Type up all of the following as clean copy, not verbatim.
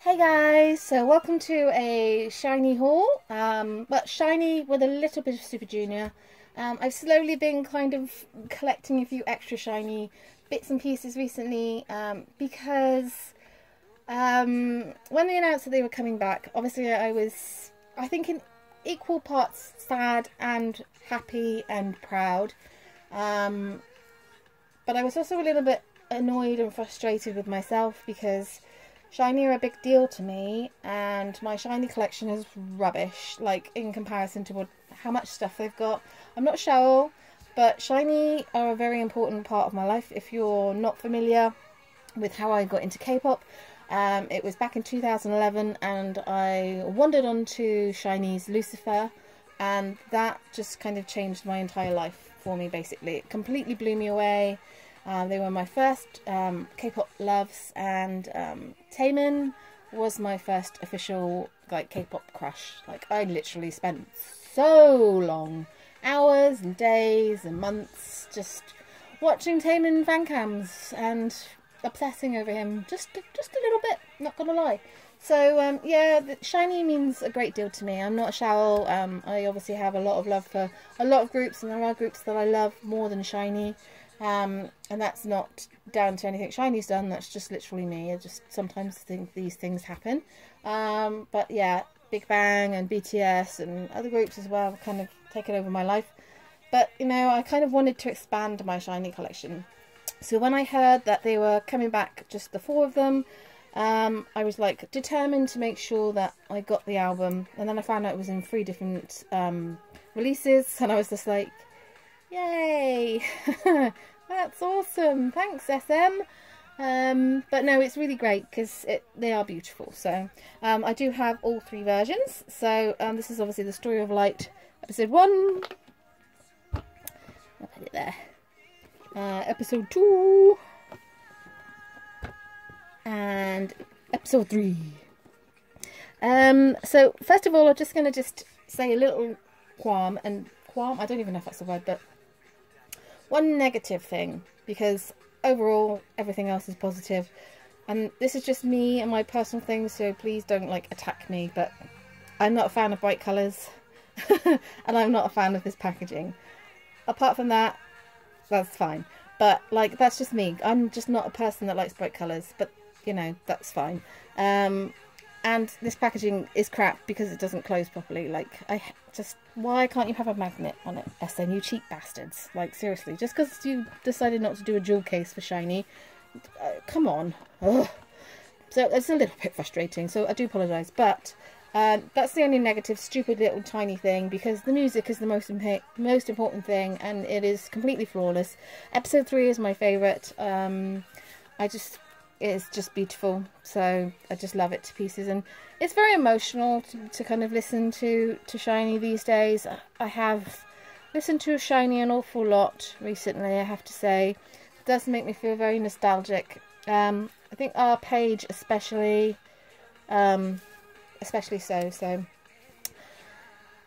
Hey guys, so welcome to a SHINee haul, but SHINee with a little bit of Super Junior. I've slowly been kind of collecting a few extra SHINee bits and pieces recently because when they announced that they were coming back, obviously I think in equal parts sad and happy and proud, but I was also a little bit annoyed and frustrated with myself because SHINee are a big deal to me, and my SHINee collection is rubbish, like in comparison to how much stuff they've got. I'm not sure, but SHINee are a very important part of my life. If you're not familiar with how I got into K-pop, it was back in 2011, and I wandered onto SHINee's Lucifer, and that just kind of changed my entire life for me. Basically, it completely blew me away. They were my first K-pop loves, and Taemin was my first official K-pop crush. Like, I literally spent so long, hours and days and months just watching Taemin fan cams and obsessing over him just a little bit, not gonna lie. So yeah, SHINee means a great deal to me. I'm not a shower. I obviously have a lot of love for a lot of groups, and there are groups that I love more than SHINee. And that's not down to anything SHINee's done, that's just literally me. I just sometimes think these things happen. But yeah, Big Bang and BTS and other groups as well have kind of taken over my life. But, you know, I kind of wanted to expand my SHINee collection. So when I heard that they were coming back, just the 4 of them, I was like determined to make sure that I got the album. And then I found out it was in 3 different releases, and I was just like, yay! That's awesome, thanks SM. But no, it's really great because they are beautiful. So I do have all 3 versions. So this is obviously the Story of Light episode 1. I'll put it there. Episode 2 and episode 3. So first of all, I'm just going to say a little qualm, I don't even know if that's the word, but one negative thing, because overall everything else is positive, and this is just me and my personal things, so please don't attack me, but I'm not a fan of bright colours and I'm not a fan of this packaging. Apart from that, that's fine, but that's just me. I'm just not a person that likes bright colours, but you know, that's fine. And this packaging is crap because it doesn't close properly. Why can't you have a magnet on it, SN, you cheap bastards? Seriously, just because you decided not to do a jewel case for SHINee, come on. Ugh. So it's a little bit frustrating, so I do apologise, but that's the only negative, stupid little tiny thing, because the music is the most important thing, and it is completely flawless. Episode 3 is my favourite. It's just beautiful, so I just love it to pieces, and it's very emotional to kind of listen to SHINee these days. I have listened to SHINee an awful lot recently, I have to say. It does make me feel very nostalgic. I think our page especially so. So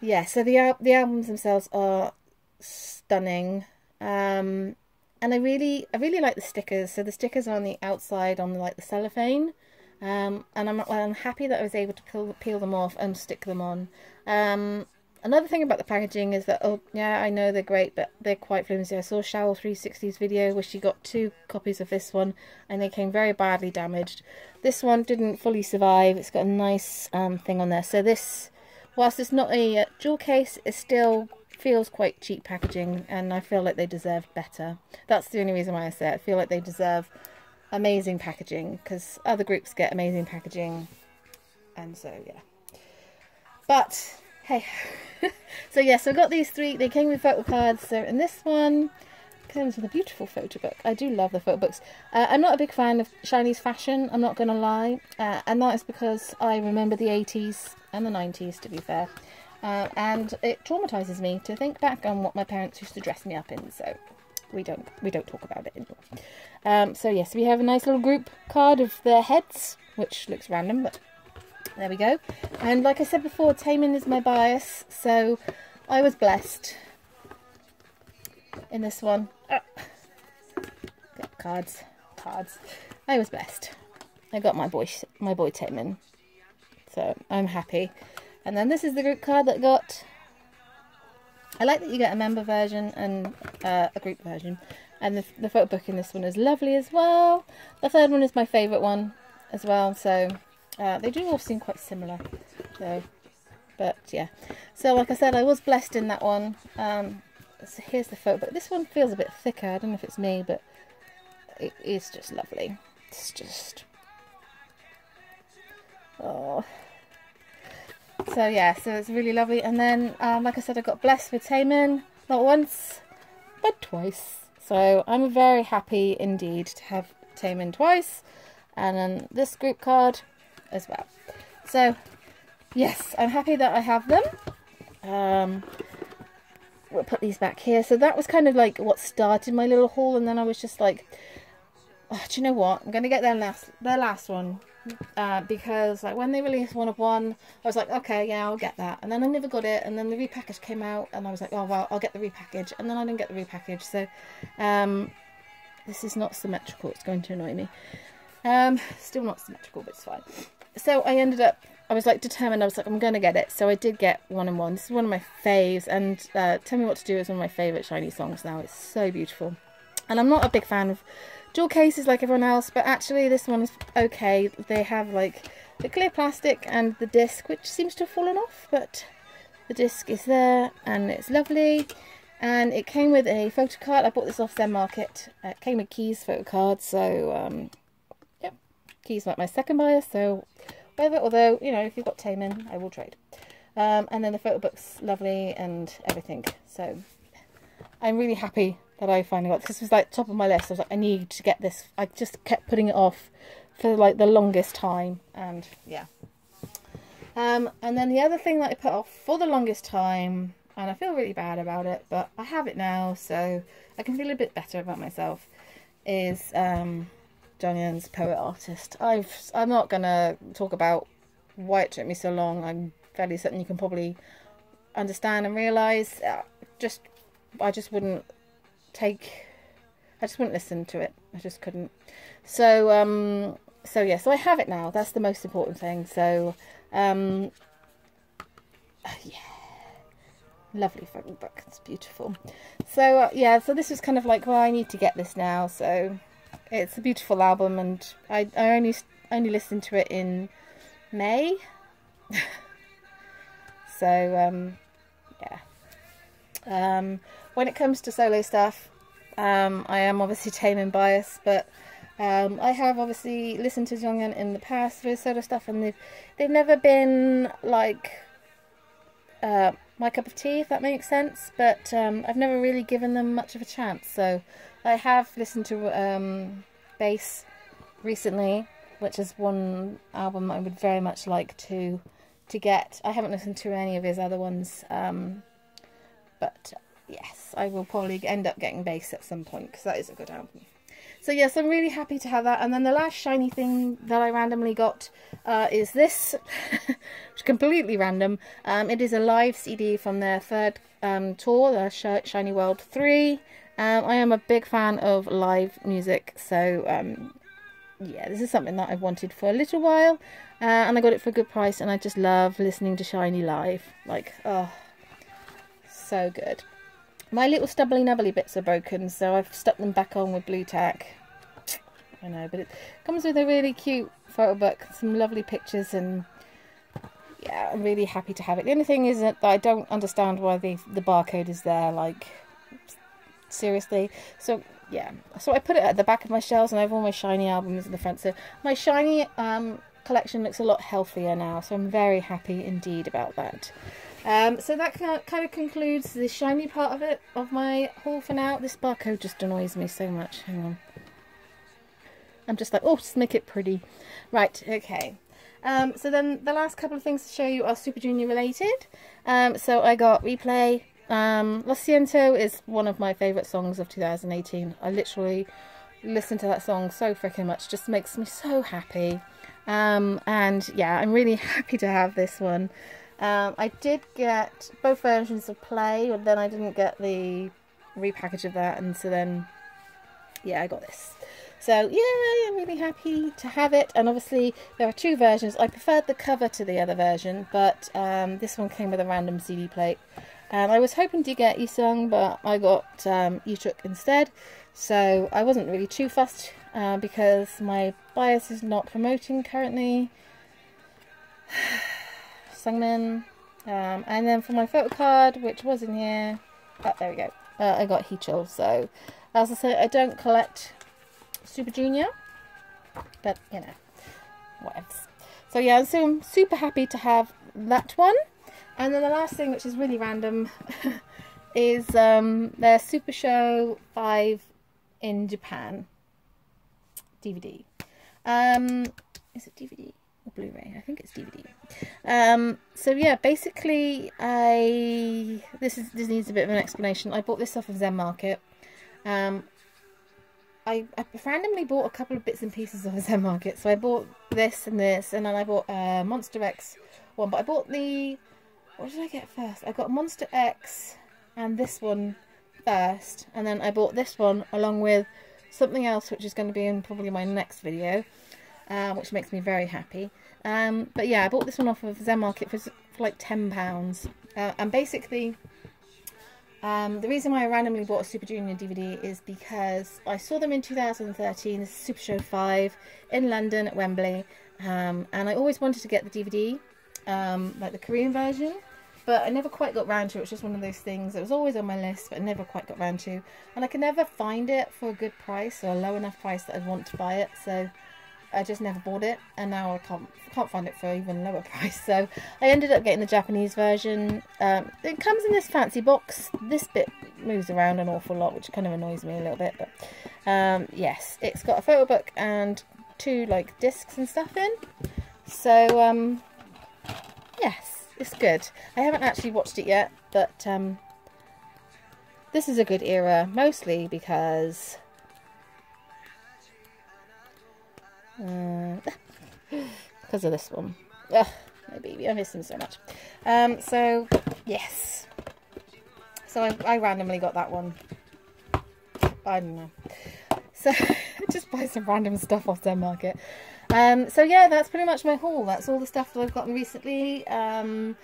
yeah, so the albums themselves are stunning. And I really like the stickers. So the stickers are on the outside, on the cellophane, and I'm happy that I was able to peel them off and stick them on. Another thing about the packaging is that, oh yeah, I know they're great, but they're quite flimsy. I saw Shower 360's video where she got 2 copies of this one, and they came very badly damaged. This one didn't fully survive. It's got a nice thing on there. So this, whilst it's not a jewel case, it still feels quite cheap packaging, and I feel like they deserve better. That's the only reason why I say it. I feel like they deserve amazing packaging, because other groups get amazing packaging, and so yeah. But hey, so yeah, so I got these 3. They came with photo cards. So in this one comes with a beautiful photo book. I do love the photo books. I'm not a big fan of SHINee's fashion, I'm not gonna lie, and that is because I remember the 80s and the 90s, to be fair. And it traumatises me to think back on what my parents used to dress me up in, so we don't talk about it anymore. So yes, we have a nice little group card of their heads, which looks random, but there we go. And like I said before, Taemin is my bias, so I was blessed in this one. Cards. I was blessed. I got my boy Taemin. So I'm happy. And then this is the group card that I got. I like that you get a member version and a group version. And the photo book in this one is lovely as well. The third one is my favourite one as well. So they do all seem quite similar. So, but yeah. So like I said, I was blessed in that one. So here's the photo book. This one feels a bit thicker. I don't know if it's me, but it is just lovely. It's just... oh. So yeah, so it's really lovely. And then, like I said, I got blessed with Taemin. Not once, but twice. So I'm very happy indeed to have Taemin twice. And then this group card as well. So yes, I'm happy that I have them. We'll put these back here. So that was kind of like what started my little haul. And then I was just like, oh, do you know what? I'm going to get their last one. Because like when they released One of One, I was like, okay, yeah, I'll get that. And then I never got it. And then the repackage came out and I was like, oh, well, I'll get the repackage. And then I didn't get the repackage. So this is not symmetrical. It's going to annoy me. Still not symmetrical, but it's fine. So I ended up, I was like determined. I was like, I'm going to get it. So I did get One and One. This is one of my faves. And Tell Me What to Do is one of my favourite SHINee songs now. It's so beautiful. And I'm not a big fan of jewel cases like everyone else, but actually this one is okay. They have like the clear plastic and the disc, which seems to have fallen off, but the disc is there and it's lovely. And it came with a photo card. I bought this off Zen Market. It came with Keys photo card, so yep, Keys like my second buyer, so whatever. Although, you know, if you've got Taemin, I will trade. And then the photo book's lovely and everything, so I'm really happy that I finally got this. This was like top of my list. I was like, I need to get this. I just kept putting it off for like the longest time, and yeah. And then the other thing that I put off for the longest time, and I feel really bad about it, but I have it now, so I can feel a bit better about myself, is Jonghyun's Poet Artist. I'm not gonna talk about why it took me so long. I'm fairly certain you can probably understand and realise. I just wouldn't listen to it. I just couldn't. So yeah, so I have it now. That's the most important thing. So yeah, lovely photo book. It's beautiful. So yeah, so this was kind of like, well, I need to get this now. So it's a beautiful album, and I only listened to it in May. So yeah. When it comes to solo stuff, I am obviously Taemin biased, but I have obviously listened to Jonghyun in the past for his solo stuff, and they've never been like my cup of tea, if that makes sense. But I've never really given them much of a chance. So I have listened to Bass recently, which is one album I would very much like to get. I haven't listened to any of his other ones, but yes, I will probably end up getting Bass at some point, because that is a good album. So yes, I'm really happy to have that. And then the last SHINee thing that I randomly got is this, which is completely random. It is a live CD from their third tour, the SHINee World 3. I am a big fan of live music, so yeah, this is something that I've wanted for a little while, and I got it for a good price, and I just love listening to SHINee live. Like, oh, so good. My little stubbly nubbly bits are broken, so I've stuck them back on with blue tack. I know, but it comes with a really cute photo book, some lovely pictures, and yeah, I'm really happy to have it. The only thing is that I don't understand why the barcode is there, like, seriously. So yeah, so I put it at the back of my shelves, and I have all my SHINee albums in the front. So my SHINee collection looks a lot healthier now, so I'm very happy indeed about that. So that kind of concludes the SHINee part of my haul for now. This barcode just annoys me so much. Hang on. I'm just like, oh, just make it pretty. Right, okay. So then the last couple of things to show you are Super Junior related. So I got Replay. Lo Siento is one of my favourite songs of 2018. I literally listen to that song so freaking much. Just makes me so happy. And yeah, I'm really happy to have this one. I did get both versions of Play, but then I didn't get the repackage of that, and so then, yeah, I got this. So yeah, I'm really happy to have it. And obviously there are two versions. I preferred the cover to the other version, but this one came with a random CD plate. And I was hoping to get Isung, but I got Ichuk instead. So I wasn't really too fussed because my bias is not promoting currently Sungmin. And then for my photo card, which was in here, oh, there we go, I got Heechul. So as I said, I don't collect Super Junior, but you know, whatever. So yeah, so I'm super happy to have that one. And then the last thing, which is really random, is their Super Show 5 in Japan DVD. Is it DVD or Blu-ray? I think it's DVD. So yeah, basically, this needs a bit of an explanation. I bought this off of Zen Market. I randomly bought a couple of bits and pieces of a Zen Market. So I bought this, and then I bought Monster X one. But I bought the... What did I get first? I got Monster X and this one first. And then I bought this one along with something else, which is going to be in probably my next video. Which makes me very happy. But yeah, I bought this one off of Zen Market for like £10. And basically... the reason why I randomly bought a Super Junior DVD is because I saw them in 2013, this is Super Show 5 in London at Wembley, and I always wanted to get the DVD, like the Korean version, but I never quite got round to it. It was just one of those things. It was always on my list, but I never quite got round to, and I could never find it for a good price or a low enough price that I'd want to buy it, so I just never bought it, and now I can't find it for even lower price. So I ended up getting the Japanese version. It comes in this fancy box. This bit moves around an awful lot, which kind of annoys me a little bit. But yes, it's got a photo book and 2 like discs and stuff in. So yes, it's good. I haven't actually watched it yet, but this is a good era, mostly because because of this one. Ugh, my baby, I miss him so much. So yes, so I randomly got that one. I don't know, so just buy some random stuff off Zen Market. So yeah, that's pretty much my haul. That's all the stuff that I've gotten recently. I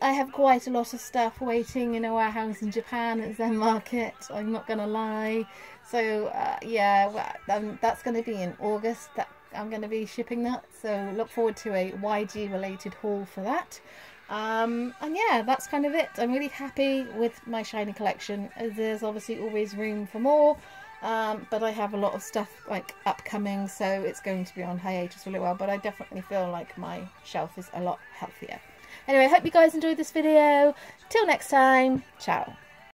have quite a lot of stuff waiting in a warehouse in Japan at Zen Market, I'm not gonna lie. So yeah, well, that's going to be in August that I'm going to be shipping that, so look forward to a YG related haul for that. And yeah, that's kind of it. I'm really happy with my SHINee collection. There's obviously always room for more, but I have a lot of stuff like upcoming, so it's going to be on hiatus for a little while, but I definitely feel like my shelf is a lot healthier. Anyway, I hope you guys enjoyed this video. Till next time, ciao.